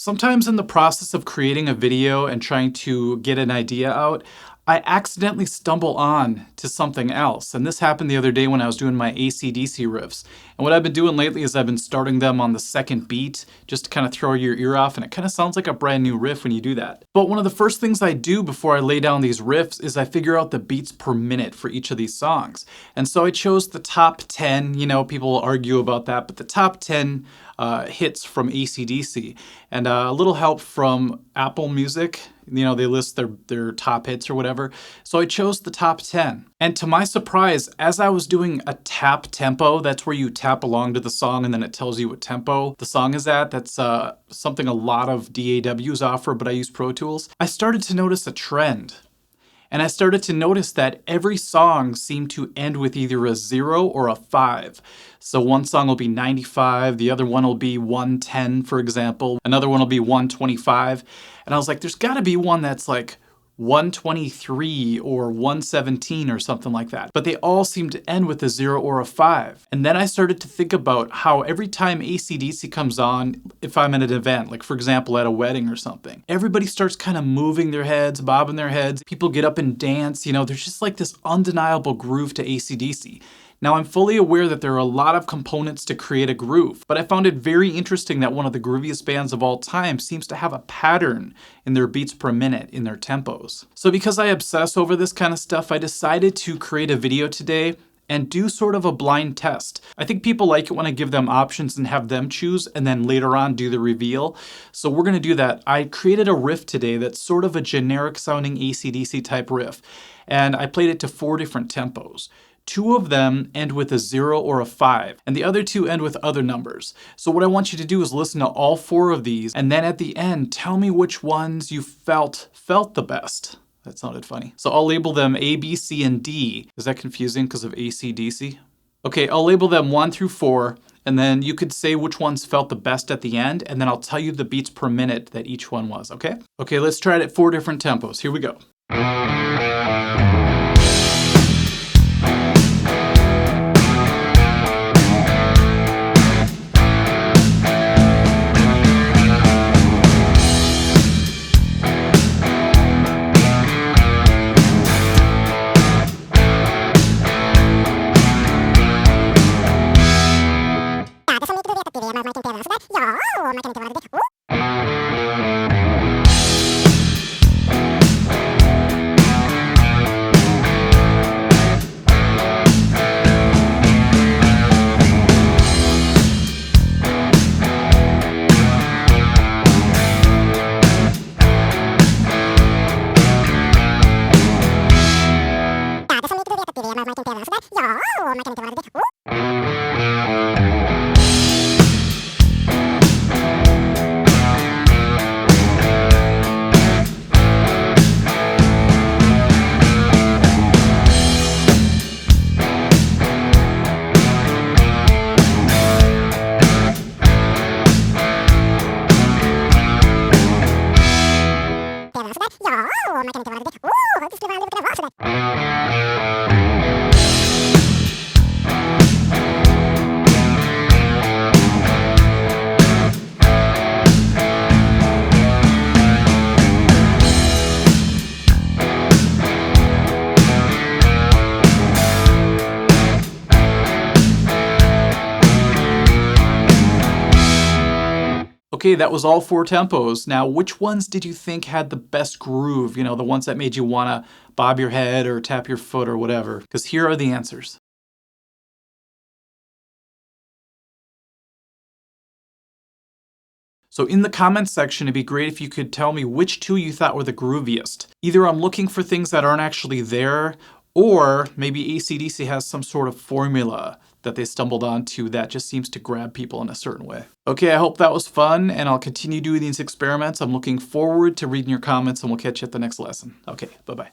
Sometimes in the process of creating a video and trying to get an idea out, I accidentally stumble on to something else. And this happened the other day when I was doing my AC/DC riffs. And what I've been doing lately is I've been starting them on the second beat just to kind of throw your ear off, and it kind of sounds like a brand new riff when you do that. But one of the first things I do before I lay down these riffs is I figure out the beats per minute for each of these songs. And so I chose the top 10, people will argue about that, but the top 10 hits from AC/DC, and a little help from Apple Music. They list their top hits or whatever. So I chose the top 10. And to my surprise, as I was doing a tap tempo, that's where you tap along to the song and then it tells you what tempo the song is at. That's something a lot of DAWs offer, but I use Pro Tools. I started to notice a trend. And I started to notice that every song seemed to end with either a 0 or a 5. So one song will be 95, the other one will be 110, for example. Another one will be 125. And I was like, there's gotta be one that's like 123 or 117 or something like that. But they all seem to end with a 0 or a 5. And then I started to think about how every time AC/DC comes on, if I'm at an event, like for example at a wedding or something, everybody starts kind of moving their heads, bobbing their heads. People get up and dance. There's just like this undeniable groove to AC/DC. Now, I'm fully aware that there are a lot of components to create a groove, but I found it very interesting that one of the grooviest bands of all time seems to have a pattern in their beats per minute, in their tempos. So because I obsess over this kind of stuff, I decided to create a video today and do sort of a blind test. I think people like it when I give them options and have them choose, and then later on do the reveal. So we're gonna do that. I created a riff today that's sort of a generic sounding AC/DC type riff, and I played it to 4 different tempos. 2 of them end with a 0 or a 5, and the other 2 end with other numbers. So what I want you to do is listen to all 4 of these, and then at the end, tell me which ones you felt the best. That sounded funny. So I'll label them A, B, C, and D. Is that confusing because of AC/DC? Okay, I'll label them 1 through 4, and then you could say which ones felt the best at the end, and then I'll tell you the beats per minute that each one was, okay? Okay, let's try it at 4 different tempos. Here we go. Okay, that was all 4 tempos. Now, which ones did you think had the best groove? The ones that made you want to bob your head or tap your foot or whatever? Because here are the answers. So in the comments section, it'd be great if you could tell me which 2 you thought were the grooviest. Either I'm looking for things that aren't actually there, or maybe AC/DC has some sort of formula that they stumbled onto that just seems to grab people in a certain way. Okay, I hope that was fun, and I'll continue doing these experiments. I'm looking forward to reading your comments, and we'll catch you at the next lesson. Okay, bye-bye.